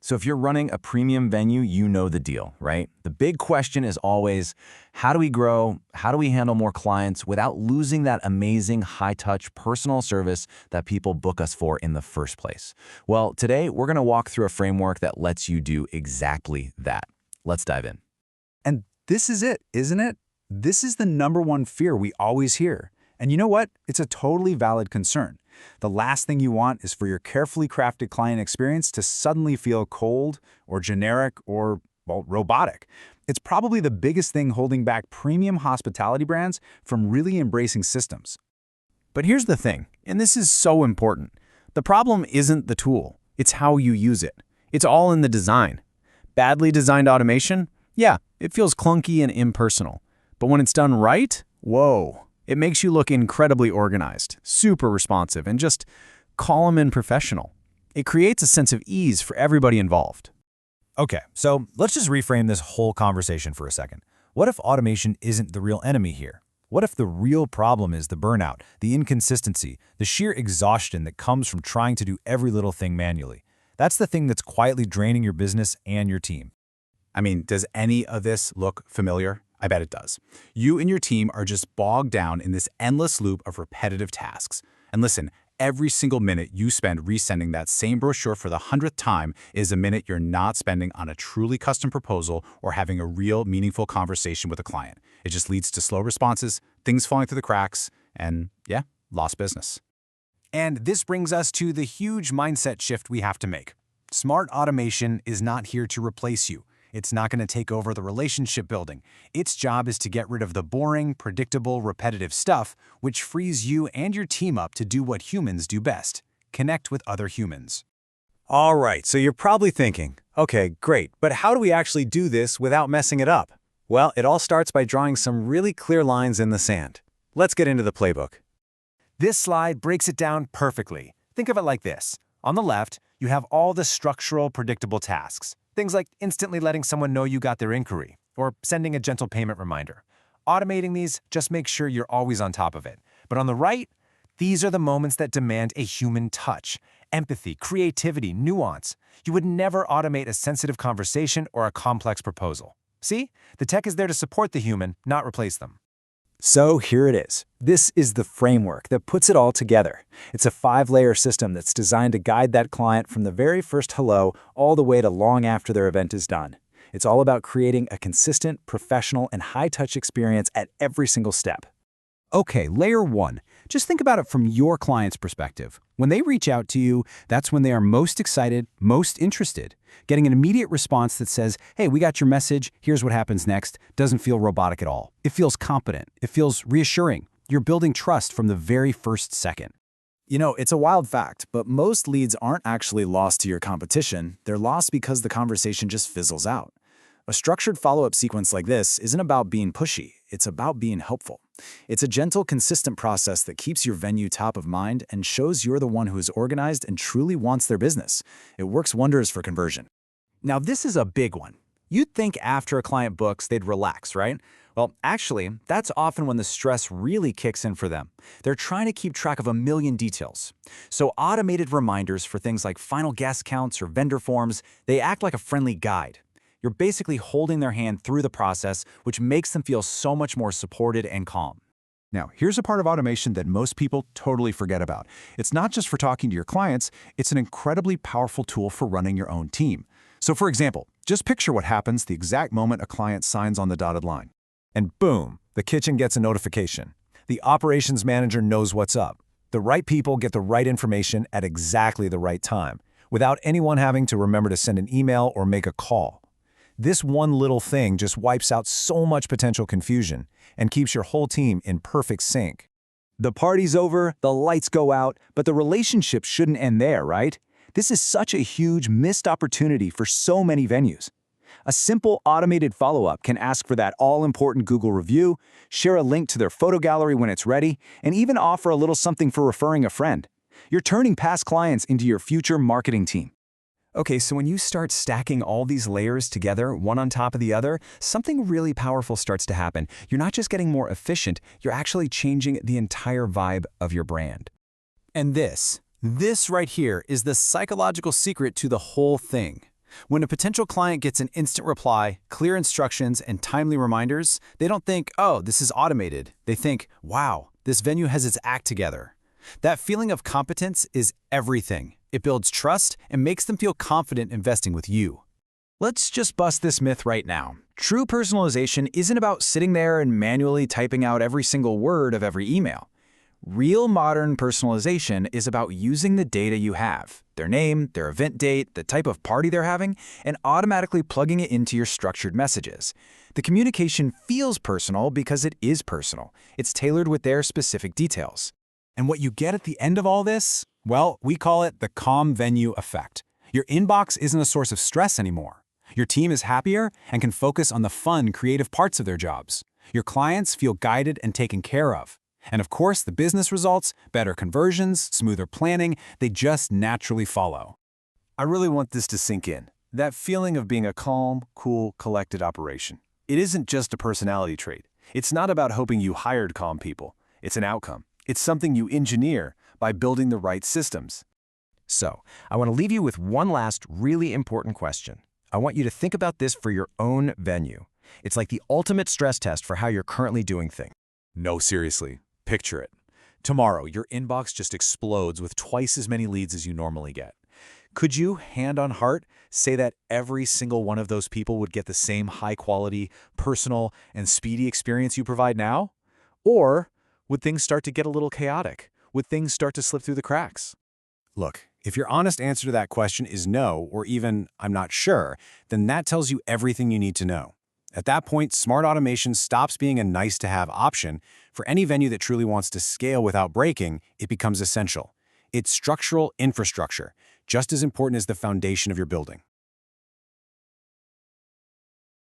So if you're running a premium venue, you know the deal, right? The big question is always, how do we grow? How do we handle more clients without losing that amazing high-touch personal service that people book us for in the first place? Well, today we're going to walk through a framework that lets you do exactly that. Let's dive in. And this is it, isn't it? This is the number one fear we always hear. And you know what? It's a totally valid concern. The last thing you want is for your carefully crafted client experience to suddenly feel cold or generic or, well, robotic. It's probably the biggest thing holding back premium hospitality brands from really embracing systems. But here's the thing, and this is so important. The problem isn't the tool, it's how you use it. It's all in the design. Badly designed automation? Yeah, it feels clunky and impersonal. But when it's done right, whoa. It makes you look incredibly organized, super responsive, and just calm and professional. It creates a sense of ease for everybody involved. Okay, so let's just reframe this whole conversation for a second. What if automation isn't the real enemy here? What if the real problem is the burnout, the inconsistency, the sheer exhaustion that comes from trying to do every little thing manually? That's the thing that's quietly draining your business and your team. I mean, does any of this look familiar? I bet it does. You and your team are just bogged down in this endless loop of repetitive tasks. And listen, every single minute you spend resending that same brochure for the 100th time is a minute you're not spending on a truly custom proposal or having a real, meaningful conversation with a client. It just leads to slow responses, things falling through the cracks, and yeah, lost business. And this brings us to the huge mindset shift we have to make. Smart automation is not here to replace you. It's not going to take over the relationship building. Its job is to get rid of the boring, predictable, repetitive stuff, which frees you and your team up to do what humans do best: connect with other humans. All right, so you're probably thinking, okay, great, but how do we actually do this without messing it up? Well, it all starts by drawing some really clear lines in the sand. Let's get into the playbook. This slide breaks it down perfectly. Think of it like this. On the left, you have all the structural, predictable tasks. Things like instantly letting someone know you got their inquiry, or sending a gentle payment reminder. Automating these just makes sure you're always on top of it. But on the right, these are the moments that demand a human touch: empathy, creativity, nuance. You would never automate a sensitive conversation or a complex proposal. See? The tech is there to support the human, not replace them. So here it is. This is the framework that puts it all together. It's a 5-layer system that's designed to guide that client from the very first hello all the way to long after their event is done. It's all about creating a consistent, professional, and high-touch experience at every single step. Okay, layer 1. Just think about it from your client's perspective. When they reach out to you, that's when they are most excited, most interested. Getting an immediate response that says, hey, we got your message, here's what happens next, doesn't feel robotic at all. It feels competent. It feels reassuring. You're building trust from the very first second. You know, it's a wild fact, but most leads aren't actually lost to your competition. They're lost because the conversation just fizzles out. A structured follow-up sequence like this isn't about being pushy. It's about being helpful. It's a gentle, consistent process that keeps your venue top of mind and shows you're the one who is organized and truly wants their business. It works wonders for conversion. Now, this is a big one. You'd think after a client books, they'd relax, right? Well, actually, that's often when the stress really kicks in for them. They're trying to keep track of a million details. So automated reminders for things like final guest counts or vendor forms, they act like a friendly guide. You're basically holding their hand through the process, which makes them feel so much more supported and calm. Now, here's a part of automation that most people totally forget about. It's not just for talking to your clients, it's an incredibly powerful tool for running your own team. So for example, just picture what happens the exact moment a client signs on the dotted line. And boom, the kitchen gets a notification. The operations manager knows what's up. The right people get the right information at exactly the right time, without anyone having to remember to send an email or make a call. This one little thing just wipes out so much potential confusion and keeps your whole team in perfect sync. The party's over, the lights go out, but the relationship shouldn't end there, right? This is such a huge missed opportunity for so many venues. A simple automated follow-up can ask for that all-important Google review, share a link to their photo gallery when it's ready, and even offer a little something for referring a friend. You're turning past clients into your future marketing team. Okay, so when you start stacking all these layers together, one on top of the other, something really powerful starts to happen. You're not just getting more efficient, you're actually changing the entire vibe of your brand. And this right here is the psychological secret to the whole thing. When a potential client gets an instant reply, clear instructions, and timely reminders, they don't think, oh, this is automated. They think, wow, this venue has its act together. That feeling of competence is everything. It builds trust and makes them feel confident investing with you. Let's just bust this myth right now. True personalization isn't about sitting there and manually typing out every single word of every email. Real modern personalization is about using the data you have, their name, their event date, the type of party they're having, and automatically plugging it into your structured messages. The communication feels personal because it is personal. It's tailored with their specific details. And what you get at the end of all this? Well, we call it the calm venue effect. Your inbox isn't a source of stress anymore. Your team is happier and can focus on the fun, creative parts of their jobs. Your clients feel guided and taken care of. And of course, the business results, better conversions, smoother planning, they just naturally follow. I really want this to sink in. That feeling of being a calm, cool, collected operation. It isn't just a personality trait. It's not about hoping you hired calm people. It's an outcome. It's something you engineer by building the right systems. So, I want to leave you with one last really important question. I want you to think about this for your own venue. It's like the ultimate stress test for how you're currently doing things. No, seriously. Picture it. Tomorrow, your inbox just explodes with twice as many leads as you normally get. Could you, hand on heart, say that every single one of those people would get the same high-quality, personal, and speedy experience you provide now? Or would things start to get a little chaotic? Would things start to slip through the cracks? Look, if your honest answer to that question is no, or even I'm not sure, then that tells you everything you need to know. At that point, smart automation stops being a nice-to-have option. For any venue that truly wants to scale without breaking, it becomes essential. It's structural infrastructure, just as important as the foundation of your building.